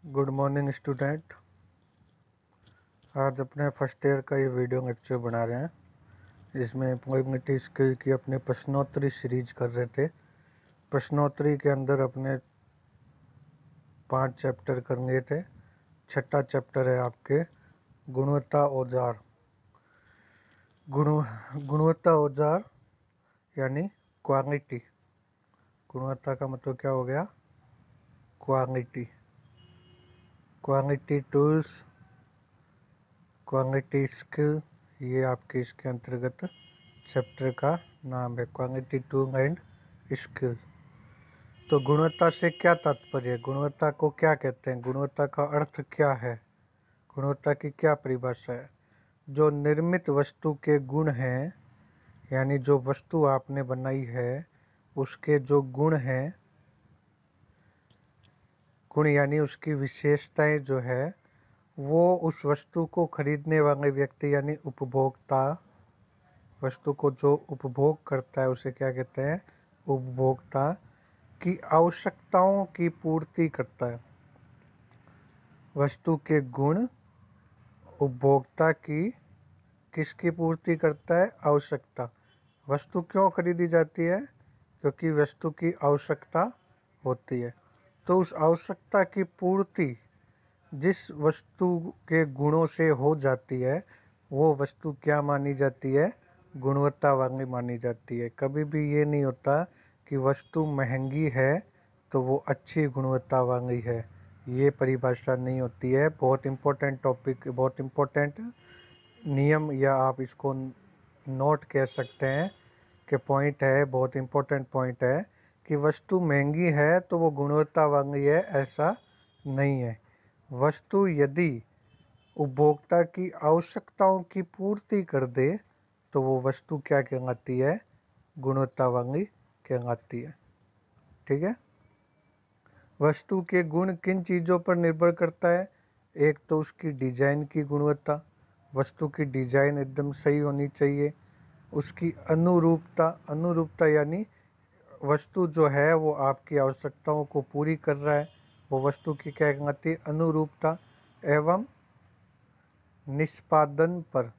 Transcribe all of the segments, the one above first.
Good morning student. आज अपने first year का ये वीडियो लेक्चर बना रहे हैं। इसमें एम्प्लॉयबिलिटी स्किल की अपने प्रश्नोत्तरी सीरीज कर रहे थे। प्रश्नोत्तरी के अंदर अपने 5 चैप्टर करने थे। छठा चैप्टर है आपके गुणवत्ता औजार। गुणवत्ता औजार यानी क्वालिटी। गुणवत्ता का मतलब क्या हो गया? Quality. Quality tools, quality skill, ये आपके इसके अंतर्गत चैप्टर का नाम है, क्वालिटी टूल एंड स्किल। तो गुणवत्ता से क्या तात्पर्य है? गुणवत्ता को क्या कहते हैं? गुणवत्ता का अर्थ क्या है? गुणवत्ता की क्या परिभाषा है? जो निर्मित वस्तु के गुण हैं, यानी जो वस्तु आपने बनाई है उसके जो गुण हैं, गुण यानी उसकी विशेषताएं जो है, वो उस वस्तु को खरीदने वाले व्यक्ति यानी उपभोक्ता, वस्तु को जो उपभोग करता है उसे क्या कहते हैं? उपभोक्ता की आवश्यकताओं की पूर्ति करता है। वस्तु के गुण उपभोक्ता की किसकी पूर्ति करता है? आवश्यकता। वस्तु क्यों खरीदी जाती है? क्योंकि वस्तु की आवश्यकता होती है। तो उस आवश्यकता की पूर्ति जिस वस्तु के गुणों से हो जाती है वो वस्तु क्या मानी जाती है? गुणवत्ता वाली मानी जाती है। कभी भी ये नहीं होता कि वस्तु महंगी है तो वो अच्छी गुणवत्ता वाली है, ये परिभाषा नहीं होती है। बहुत इम्पोर्टेंट टॉपिक, बहुत इम्पोर्टेंट नियम, या आप इसको नोट कह सकते हैं कि पॉइंट है, बहुत इम्पोर्टेंट पॉइंट है कि वस्तु महंगी है तो वो गुणवत्ता वाली है, ऐसा नहीं है। वस्तु यदि उपभोक्ता की आवश्यकताओं की पूर्ति कर दे तो वो वस्तु क्या कहलाती है? गुणवत्ता वाली कहलाती है। ठीक है। वस्तु के गुण किन चीज़ों पर निर्भर करता है? एक तो उसकी डिजाइन की गुणवत्ता, वस्तु की डिजाइन एकदम सही होनी चाहिए। उसकी अनुरूपता, अनुरूपता यानी वस्तु जो है वो आपकी आवश्यकताओं को पूरी कर रहा है, वो वस्तु की क्या कहलाती है? अनुरूपता। एवं निष्पादन पर,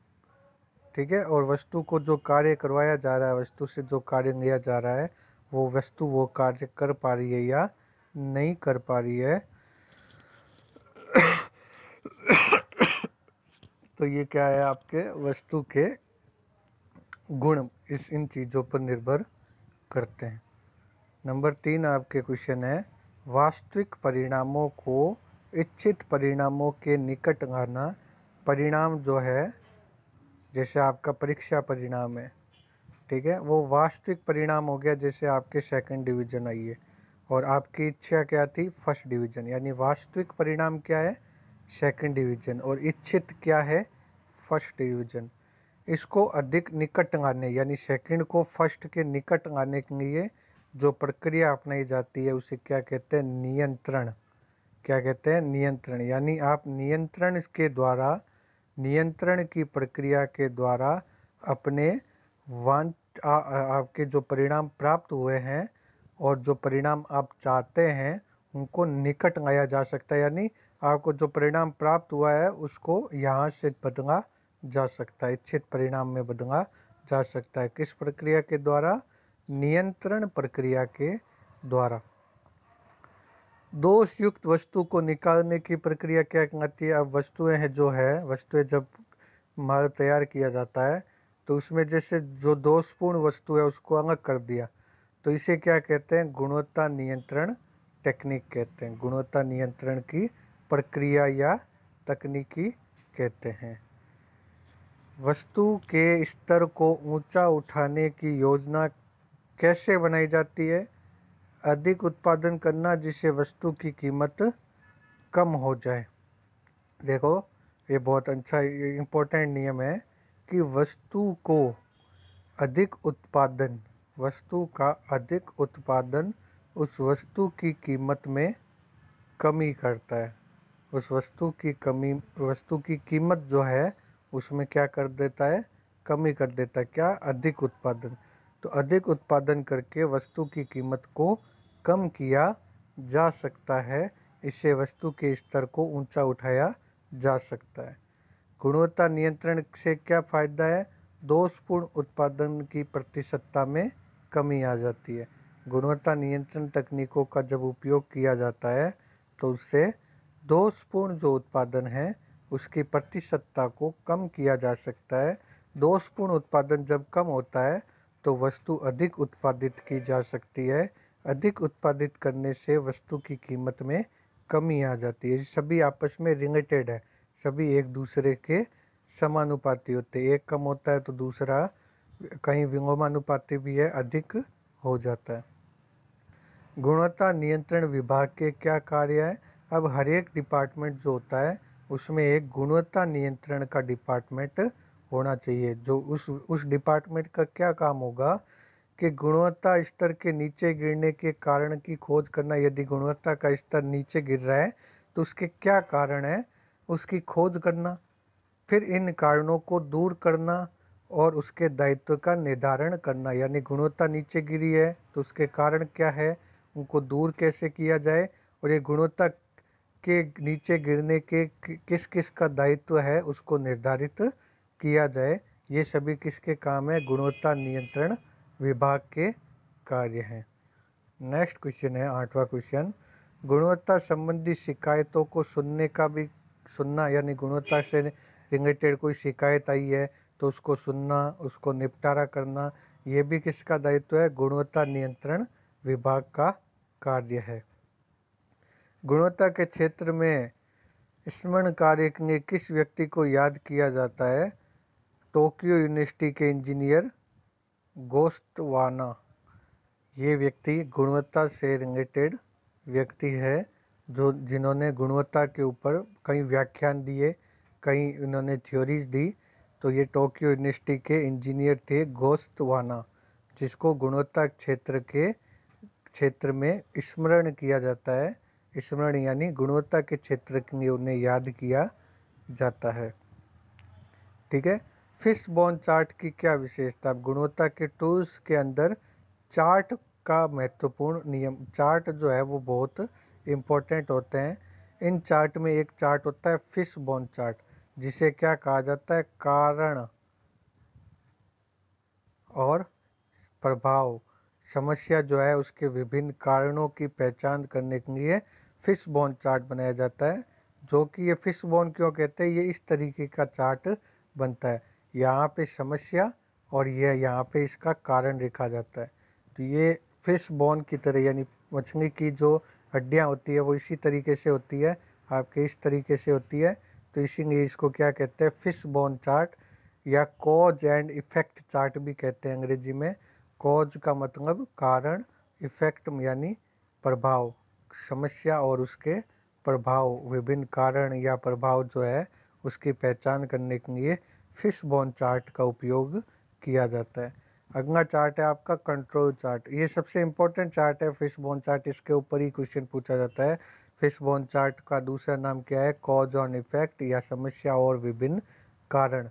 ठीक है। और वस्तु को जो कार्य करवाया जा रहा है, वस्तु से जो कार्य लिया जा रहा है, वो वस्तु वो कार्य कर पा रही है या नहीं कर पा रही है। तो ये क्या है? आपके वस्तु के गुण इन चीज़ों पर निर्भर करते हैं। नंबर 3 आपके क्वेश्चन है, वास्तविक परिणामों को इच्छित परिणामों के निकट लाना। परिणाम जो है, जैसे आपका परीक्षा परिणाम है, ठीक है, वो वास्तविक परिणाम हो गया। जैसे आपके सेकंड डिवीज़न आई है और आपकी इच्छा क्या थी? First division. यानी वास्तविक परिणाम क्या है? Second division. और इच्छित क्या है? First division. इसको अधिक निकट लाने, यानी सेकंड को फर्स्ट के निकट लाने के लिए जो प्रक्रिया अपनाई जाती है उसे क्या कहते हैं? नियंत्रण। क्या कहते हैं? नियंत्रण। यानी आप नियंत्रण के द्वारा, नियंत्रण की प्रक्रिया के द्वारा अपने आपके जो परिणाम प्राप्त हुए हैं और जो परिणाम आप चाहते हैं उनको निकट लाया जा सकता है। यानी आपको जो परिणाम प्राप्त हुआ है उसको यहाँ से बदला जा सकता है, इच्छित परिणाम में बदला जा सकता है। किस प्रक्रिया के द्वारा? नियंत्रण प्रक्रिया के द्वारा। दोष युक्त वस्तु को निकालने की प्रक्रिया क्या कहलाती है? अब वस्तुएं हैं जो है, वस्तुएं जब माल तैयार किया जाता है तो उसमें जैसे जो दोषपूर्ण वस्तु है उसको अलग कर दिया, तो इसे क्या कहते हैं? गुणवत्ता नियंत्रण टेक्निक कहते हैं। गुणवत्ता नियंत्रण की प्रक्रिया या तकनीकी कहते हैं। वस्तु के स्तर को ऊंचा उठाने की योजना कैसे बनाई जाती है? अधिक उत्पादन करना जिससे वस्तु की कीमत कम हो जाए। देखो, ये बहुत अच्छा इम्पोर्टेंट नियम है कि वस्तु को अधिक उत्पादन, वस्तु का अधिक उत्पादन उस वस्तु की कीमत में कमी करता है। उस वस्तु की कमी, वस्तु की कीमत जो है उसमें क्या कर देता है? कमी कर देता है। क्या? अधिक उत्पादन। तो अधिक उत्पादन करके वस्तु की कीमत को कम किया जा सकता है। इससे वस्तु के स्तर को ऊंचा उठाया जा सकता है। गुणवत्ता नियंत्रण से क्या फ़ायदा है? दोषपूर्ण उत्पादन की प्रतिशतता में कमी आ जाती है। गुणवत्ता नियंत्रण तकनीकों का जब उपयोग किया जाता है तो उससे दोषपूर्ण जो उत्पादन है उसकी प्रतिशतता को कम किया जा सकता है। दोषपूर्ण उत्पादन जब कम होता है तो वस्तु अधिक उत्पादित की जा सकती है। अधिक उत्पादित करने से वस्तु की कीमत में कमी आ जाती है। सभी आपस में रिलेटेड है, सभी एक दूसरे के समानुपाती होते हैं। एक कम होता है तो दूसरा कहीं विलोमानुपाती भी है, अधिक हो जाता है। गुणवत्ता नियंत्रण विभाग के क्या कार्य है? अब हर एक डिपार्टमेंट जो होता है उसमें एक गुणवत्ता नियंत्रण का डिपार्टमेंट होना चाहिए। जो उस डिपार्टमेंट का क्या काम होगा कि गुणवत्ता स्तर के नीचे गिरने के कारण की खोज करना। यदि गुणवत्ता का स्तर नीचे गिर रहा है तो उसके क्या कारण है उसकी खोज करना, फिर इन कारणों को दूर करना और उसके दायित्व का निर्धारण करना। यानी गुणवत्ता नीचे गिरी है तो उसके कारण क्या है, उनको दूर कैसे किया जाए, और ये गुणवत्ता के नीचे गिरने के किस किस का दायित्व है उसको निर्धारित किया जाए। ये सभी किसके काम है? गुणवत्ता नियंत्रण विभाग के कार्य हैं। नेक्स्ट क्वेश्चन है 8वां क्वेश्चन। गुणवत्ता संबंधी शिकायतों को सुनना, यानी गुणवत्ता से रिलेटेड कोई शिकायत आई है तो उसको सुनना, उसको निपटारा करना, ये भी किसका दायित्व है? गुणवत्ता नियंत्रण विभाग का कार्य है। गुणवत्ता के क्षेत्र में स्मरण कार्य के किस व्यक्ति को याद किया जाता है? टोक्यो यूनिवर्सिटी के इंजीनियर गोस्वामी। ये व्यक्ति गुणवत्ता से रिलेटेड व्यक्ति है जिन्होंने गुणवत्ता के ऊपर कई व्याख्यान दिए, कई इन्होंने थ्योरीज दी। तो ये टोक्यो यूनिवर्सिटी के इंजीनियर थे गोस्वामी, जिसको गुणवत्ता क्षेत्र में स्मरण किया जाता है। स्मरण यानी गुणवत्ता के क्षेत्र के लिए उन्हें याद किया जाता है। ठीक है। फिशबोन चार्ट की क्या विशेषता? गुणवत्ता के टूल्स के अंदर चार्ट का महत्वपूर्ण नियम, चार्ट जो है वो बहुत इम्पोर्टेंट होते हैं। इन चार्ट में एक चार्ट होता है फिशबोन चार्ट, जिसे क्या कहा जाता है? कारण और प्रभाव। समस्या जो है उसके विभिन्न कारणों की पहचान करने के लिए फिशबोन चार्ट बनाया जाता है। जो कि ये फिशबोन क्यों कहते हैं? ये इस तरीके का चार्ट बनता है, यहाँ पे समस्या और ये यहाँ पे इसका कारण लिखा जाता है। तो ये फिशबोन की तरह, यानी मछली की जो हड्डियाँ होती है वो इसी तरीके से होती है, आपके इस तरीके से होती है। तो इसीलिए इसको क्या कहते हैं? फिशबोन चार्ट या कॉज एंड इफेक्ट चार्ट भी कहते हैं अंग्रेजी में। कॉज का मतलब कारण, इफेक्ट यानी प्रभाव, समस्या और उसके प्रभाव, विभिन्न कारण या प्रभाव जो है उसकी पहचान करने के लिए फिशबोन चार्ट का उपयोग किया जाता है। अगला चार्ट है आपका कंट्रोल चार्ट। ये सबसे इम्पोर्टेंट चार्ट है फिशबोन चार्ट, इसके ऊपर ही क्वेश्चन पूछा जाता है। फिशबोन चार्ट का दूसरा नाम क्या है? कॉज और इफेक्ट या समस्या और विभिन्न कारण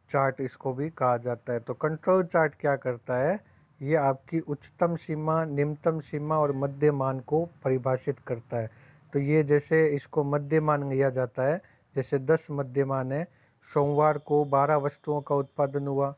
चार्ट इसको भी कहा जाता है। तो कंट्रोल चार्ट क्या करता है? ये आपकी उच्चतम सीमा, निम्नतम सीमा और मध्य मान को परिभाषित करता है। तो ये जैसे इसको मध्य मान लिया जाता है, जैसे 10 मध्य मान है। सोमवार को 12 वस्तुओं का उत्पादन हुआ,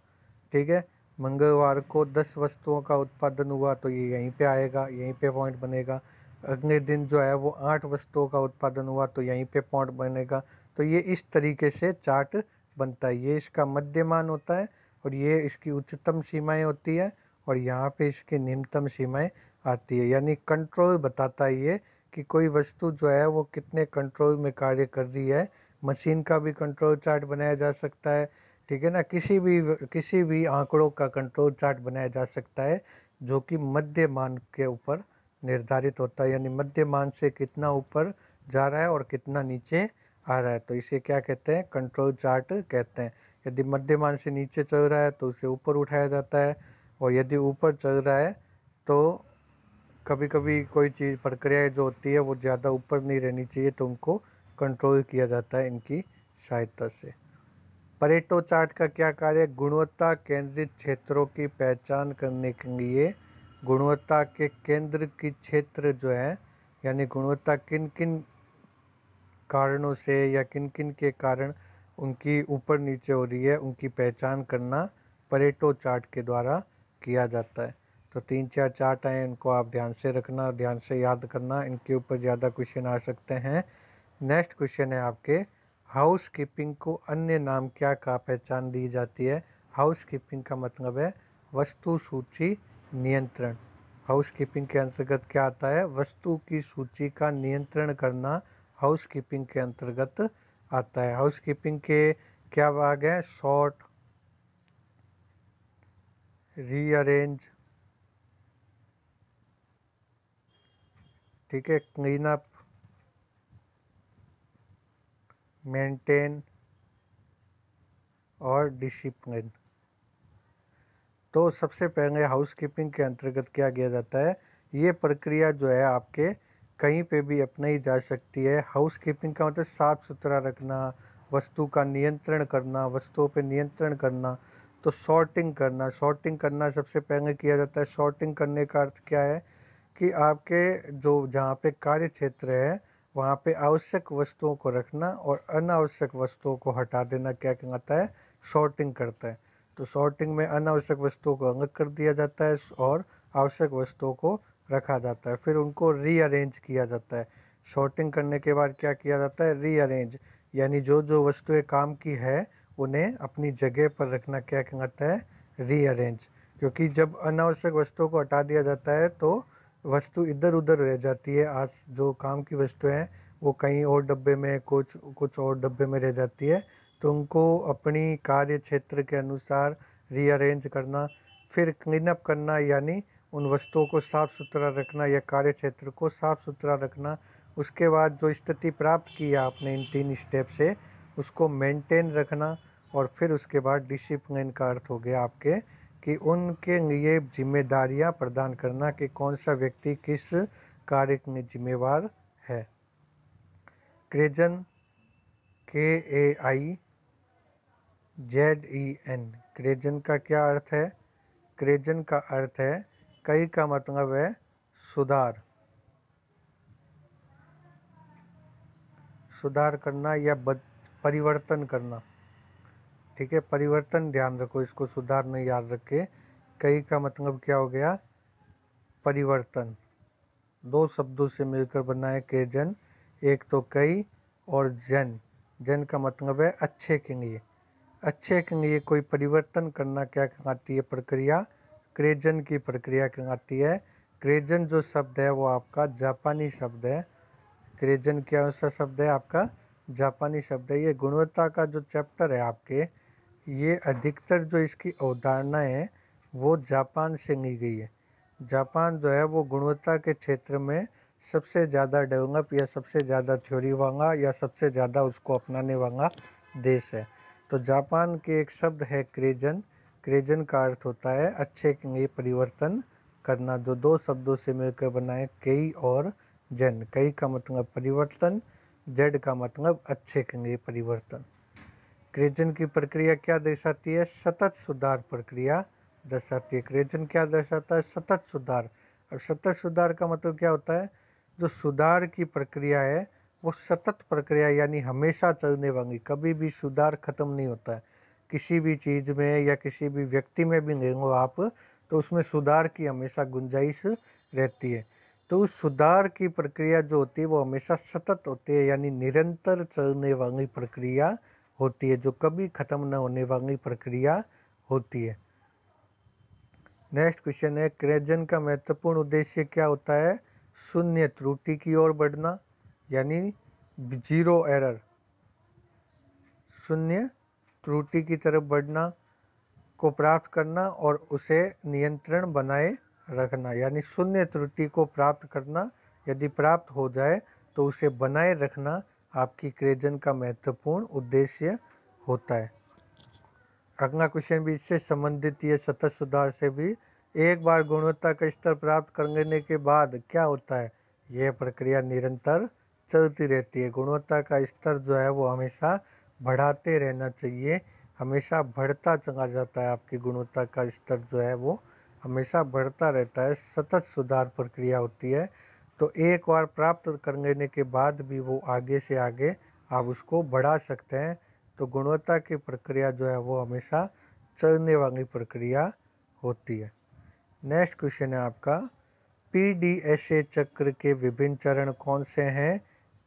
ठीक है। मंगलवार को 10 वस्तुओं का उत्पादन हुआ तो ये यहीं पे आएगा, यहीं पे पॉइंट बनेगा। अगले दिन जो है वो 8 वस्तुओं का उत्पादन हुआ तो यहीं पे पॉइंट बनेगा। तो ये इस तरीके से चार्ट बनता है। ये इसका मध्यमान होता है और ये इसकी उच्चतम सीमाएं होती है और यहाँ पे इसकी निम्नतम सीमाएं आती है। यानी कंट्रोल बताता है ये कि कोई वस्तु जो है वो कितने कंट्रोल में कार्य कर रही है। मशीन का भी कंट्रोल चार्ट बनाया जा सकता है, ठीक है ना। किसी भी आंकड़ों का कंट्रोल चार्ट बनाया जा सकता है जो कि मध्य मान के ऊपर निर्धारित होता है। यानी मध्य मान से कितना ऊपर जा रहा है और कितना नीचे आ रहा है, तो इसे क्या कहते हैं? कंट्रोल चार्ट कहते हैं। यदि मध्यमान से नीचे चल रहा है तो उसे ऊपर उठाया जाता है, और यदि ऊपर चल रहा है तो कभी कभी कोई चीज़, प्रक्रियाएं जो होती है वो ज़्यादा ऊपर नहीं रहनी चाहिए, तो उनको कंट्रोल किया जाता है इनकी सहायता से। परेटो चार्ट का क्या कार्य है? गुणवत्ता केंद्रित क्षेत्रों की पहचान करने के लिए गुणवत्ता के केंद्र की क्षेत्र जो है यानी गुणवत्ता किन किन कारणों से या किन किन के कारण उनकी ऊपर नीचे हो रही है, उनकी पहचान करना परेटो चार्ट के द्वारा किया जाता है। तो 3-4 चार्ट हैं, इनको आप ध्यान से रखना, ध्यान से याद करना, इनके ऊपर ज़्यादा क्वेश्चन आ सकते हैं। नेक्स्ट क्वेश्चन है आपके, हाउस कीपिंग को अन्य नाम क्या का पहचान दी जाती है। हाउस कीपिंग का मतलब है वस्तु सूची नियंत्रण। हाउस कीपिंग के अंतर्गत क्या आता है, वस्तु की सूची का नियंत्रण करना हाउस कीपिंग के अंतर्गत आता है। हाउस कीपिंग के क्या भाग है, सॉर्ट, रीअरेंज, ठीक है, क्लीन अप, मेंटेन और डिसिप्लिन। तो सबसे पहले हाउसकीपिंग के अंतर्गत क्या किया जाता है, ये प्रक्रिया जो है आपके कहीं पे भी अपनाई जा सकती है। हाउसकीपिंग का मतलब साफ सुथरा रखना, वस्तु का नियंत्रण करना, वस्तुओं पे नियंत्रण करना। तो सॉर्टिंग करना सबसे पहले किया जाता है। सॉर्टिंग करने का अर्थ क्या है कि आपके जो जहाँ पे कार्य क्षेत्र है वहाँ पे आवश्यक वस्तुओं को रखना और अनावश्यक वस्तुओं को हटा देना क्या कहलाता है, सॉर्टिंग करता है। तो सॉर्टिंग में अनावश्यक वस्तुओं को अलग कर दिया जाता है और आवश्यक वस्तुओं को रखा जाता है, फिर उनको रीअरेंज किया जाता है। सॉर्टिंग करने के बाद क्या किया जाता है, रीअरेंज, यानी जो जो वस्तुएं काम की है उन्हें अपनी जगह पर रखना क्या कहलाता है, रीअरेंज। क्योंकि जब अनावश्यक वस्तुओं को हटा दिया जाता है तो वस्तु इधर उधर रह जाती है। आज जो काम की वस्तुएं हैं वो कहीं और डब्बे में, कुछ और डब्बे में रह जाती है। तो उनको अपनी कार्य क्षेत्र के अनुसार रीअरेंज करना, फिर क्लीनअप करना, यानी उन वस्तुओं को साफ़ सुथरा रखना या कार्य क्षेत्र को साफ़ सुथरा रखना। उसके बाद जो स्थिति प्राप्त की है आपने इन 3 स्टेप से, उसको मेंटेन रखना। और फिर उसके बाद डिसिप्लिन का अर्थ हो गया आपके कि उनके लिए जिम्मेदारियां प्रदान करना कि कौन सा व्यक्ति किस कार्य में जिम्मेवार है। क्रेजन, KAIZEN, क्रेजन का क्या अर्थ है, क्रेजन का अर्थ है, कई का मतलब है सुधार, सुधार करना या परिवर्तन करना। ठीक है, परिवर्तन ध्यान रखो, इसको सुधार नहीं याद रखे। कई का मतलब क्या हो गया, परिवर्तन। 2 शब्दों से मिलकर बना है क्रेजन, एक तो कई और जन। जन का मतलब है अच्छे के लिए। अच्छे के लिए कोई परिवर्तन करना क्या कहलाती है प्रक्रिया, क्रेजन की प्रक्रिया कहलाती है। क्रेजन जो शब्द है वो आपका जापानी शब्द है। क्रेजन क्या सा शब्द है आपका, जापानी शब्द है। ये गुणवत्ता का जो चैप्टर है आपके, ये अधिकतर जो इसकी अवधारणाएं हैं वो जापान से ली गई है। जापान जो है वो गुणवत्ता के क्षेत्र में सबसे ज़्यादा डेवलप या सबसे ज़्यादा थ्योरी वाला या सबसे ज़्यादा उसको अपनाने वाला देश है। तो जापान के एक शब्द है क्रेजन। क्रेजन का अर्थ होता है अच्छे के लिए परिवर्तन करना, जो 2 शब्दों से मिलकर बना है, कई और जन। कई का मतलब परिवर्तन, जेड का मतलब अच्छे के लिए परिवर्तन। क्रेजन की प्रक्रिया क्या दर्शाती है, सतत सुधार प्रक्रिया दर्शाती है। क्रेजन क्या दर्शाता है, सतत सुधार। और सतत सुधार का मतलब क्या होता है, जो सुधार की प्रक्रिया है वो सतत प्रक्रिया यानी हमेशा चलने वाली, कभी भी सुधार खत्म नहीं होता है। किसी भी चीज़ में या किसी भी व्यक्ति में भी ले लो आप, तो उसमें सुधार की हमेशा गुंजाइश रहती है। तो उस सुधार की प्रक्रिया जो होती है वो हमेशा सतत होती है, यानी निरंतर चलने वाली प्रक्रिया होती है, जो कभी खत्म न होने वाली प्रक्रिया होती है। नेक्स्ट क्वेश्चन है, क्रेजन का महत्वपूर्ण उद्देश्य क्या होता है, शून्य त्रुटि की ओर बढ़ना, यानी जीरो एरर, शून्य त्रुटि की तरफ बढ़ना को प्राप्त करना और उसे नियंत्रण बनाए रखना। यानी शून्य त्रुटि को प्राप्त करना, यदि प्राप्त हो जाए तो उसे बनाए रखना आपकी क्रेजन का महत्वपूर्ण उद्देश्य होता है। अगला क्वेश्चन भी इससे संबंधित, ये सतत सुधार से भी। एक बार गुणवत्ता का स्तर प्राप्त कर लेने के बाद क्या होता है, यह प्रक्रिया निरंतर चलती रहती है। गुणवत्ता का स्तर जो है वो हमेशा बढ़ाते रहना चाहिए, हमेशा बढ़ता चला जाता है। आपकी गुणवत्ता का स्तर जो है वो हमेशा बढ़ता रहता है, सतत सुधार प्रक्रिया होती है। तो एक बार प्राप्त कर लेने के बाद भी वो आगे से आगे आप उसको बढ़ा सकते हैं। तो गुणवत्ता की प्रक्रिया जो है वो हमेशा चलने वाली प्रक्रिया होती है। नेक्स्ट क्वेश्चन है आपका, PDSA चक्र के विभिन्न चरण कौन से हैं?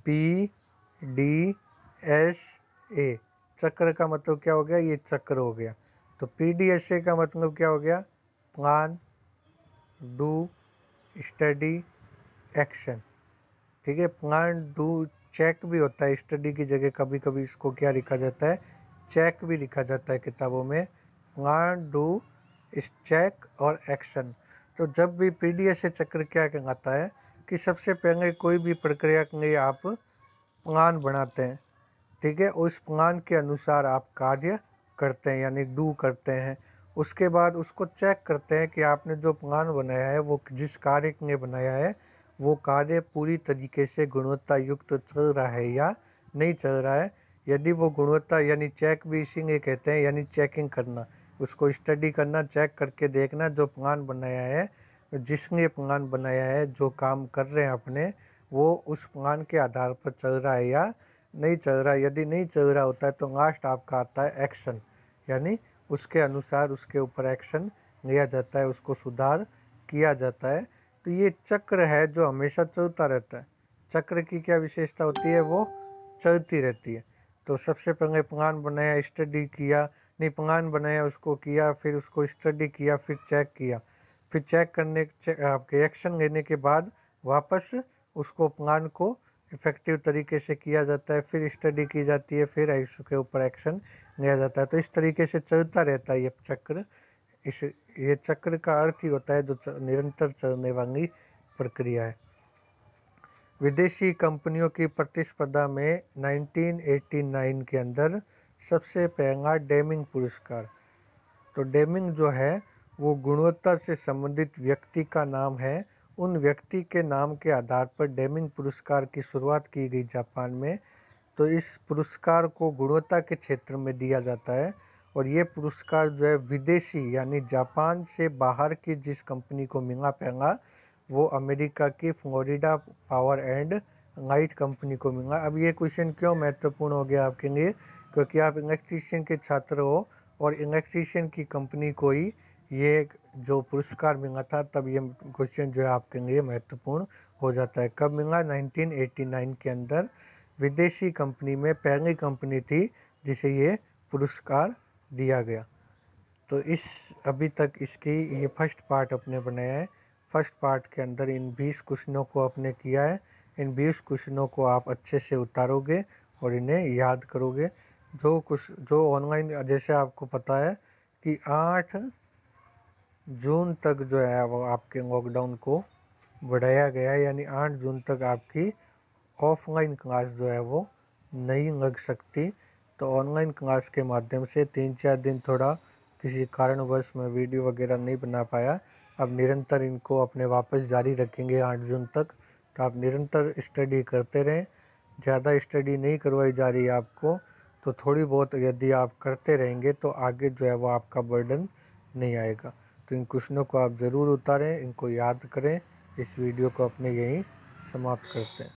PDSA चक्र का मतलब क्या हो गया? ये चक्र हो गया। तो PDSA का मतलब क्या हो गया? Plan, do, study, action. ठीक है, प्लान, डू, चेक भी होता है स्टडी की जगह, कभी कभी इसको क्या लिखा जाता है? चेक भी लिखा जाता है किताबों में। प्लान, डू, चेक और एक्शन। तो जब भी PDSA चक्र क्या कहलाता है कि सबसे पहले कोई भी प्रक्रिया के लिए आप प्लान बनाते हैं, ठीक है, उस प्लान के अनुसार आप कार्य करते हैं यानी डू करते हैं। उसके बाद उसको चेक करते हैं कि आपने जो प्लान बनाया है वो जिस कार्य के लिए बनाया है वो कार्य पूरी तरीके से गुणवत्ता युक्त चल रहा है या नहीं चल रहा है। यदि वो गुणवत्ता यानी चेक भी इसीलिए कहते हैं, यानी चेकिंग करना, उसको स्टडी करना, चेक करके देखना जो प्लान बनाया है, जिसने प्लान बनाया है, जो काम कर रहे हैं अपने, वो उस प्लान के आधार पर चल रहा है या नहीं चल रहा है। यदि नहीं चल रहा होता है तो लास्ट आपका आता है एक्शन, यानी उसके अनुसार उसके ऊपर एक्शन लिया जाता है, उसको सुधार किया जाता है। तो ये चक्र है जो हमेशा चलता रहता है। चक्र की क्या विशेषता होती है? वो चलती रहती है। तो सबसे पहले प्लान बनाया, स्टडी किया, नहीं प्लान बनाया उसको किया, फिर उसको स्टडी किया, फिर चेक किया, फिर चेक करने आपके एक्शन लेने के बाद वापस उसको प्लान को इफेक्टिव तरीके से किया जाता है, फिर स्टडी की जाती है, फिर उसके ऊपर एक्शन लिया जाता है। तो इस तरीके से चलता रहता है ये चक्र। ये चक्र का अर्थ ही होता है जो निरंतर चलने वाली प्रक्रिया है। विदेशी कंपनियों की प्रतिस्पर्धा में 1989 के अंदर सबसे पहला डेमिंग पुरस्कार। तो डेमिंग जो है वो गुणवत्ता से संबंधित व्यक्ति का नाम है। उन व्यक्ति के नाम के आधार पर डेमिंग पुरस्कार की शुरुआत की गई जापान में। तो इस पुरस्कार को गुणवत्ता के क्षेत्र में दिया जाता है और ये पुरस्कार जो है विदेशी यानी जापान से बाहर की जिस कंपनी को मिला पहला, वो अमेरिका की Florida power and light company को मिला। अब ये क्वेश्चन क्यों महत्वपूर्ण हो गया आपके लिए? क्योंकि आप इलेक्ट्रीशियन के छात्र हो और इलेक्ट्रीशियन की कंपनी को ही ये जो पुरस्कार मिला था, तब ये क्वेश्चन जो है आपके लिए महत्वपूर्ण हो जाता है। कब मिला? 1989 के अंदर विदेशी कंपनी में पहली कंपनी थी जिसे ये पुरस्कार दिया गया। तो इस अभी तक इसकी ये फर्स्ट पार्ट अपने बनाया है। फर्स्ट पार्ट के अंदर इन 20 क्वेश्चनों को आपने किया है। इन 20 क्वेश्चनों को आप अच्छे से उतारोगे और इन्हें याद करोगे। जो ऑनलाइन, जैसे आपको पता है कि 8 जून तक जो है वो आपके लॉकडाउन को बढ़ाया गया है, यानी 8 जून तक आपकी ऑफलाइन क्लास जो है वो नहीं लग सकती। तो ऑनलाइन क्लास के माध्यम से 3-4 दिन थोड़ा किसी कारणवश मैं वीडियो वगैरह नहीं बना पाया। अब निरंतर इनको अपने वापस जारी रखेंगे 8 जून तक। तो आप निरंतर स्टडी करते रहें। ज़्यादा स्टडी नहीं करवाई जा रही है आपको, तो थोड़ी बहुत यदि आप करते रहेंगे तो आगे जो है वो आपका बर्डन नहीं आएगा। तो इन क्वेश्चनों को आप ज़रूर उतारें, इनको याद करें। इस वीडियो को अपने यहीं समाप्त करते हैं।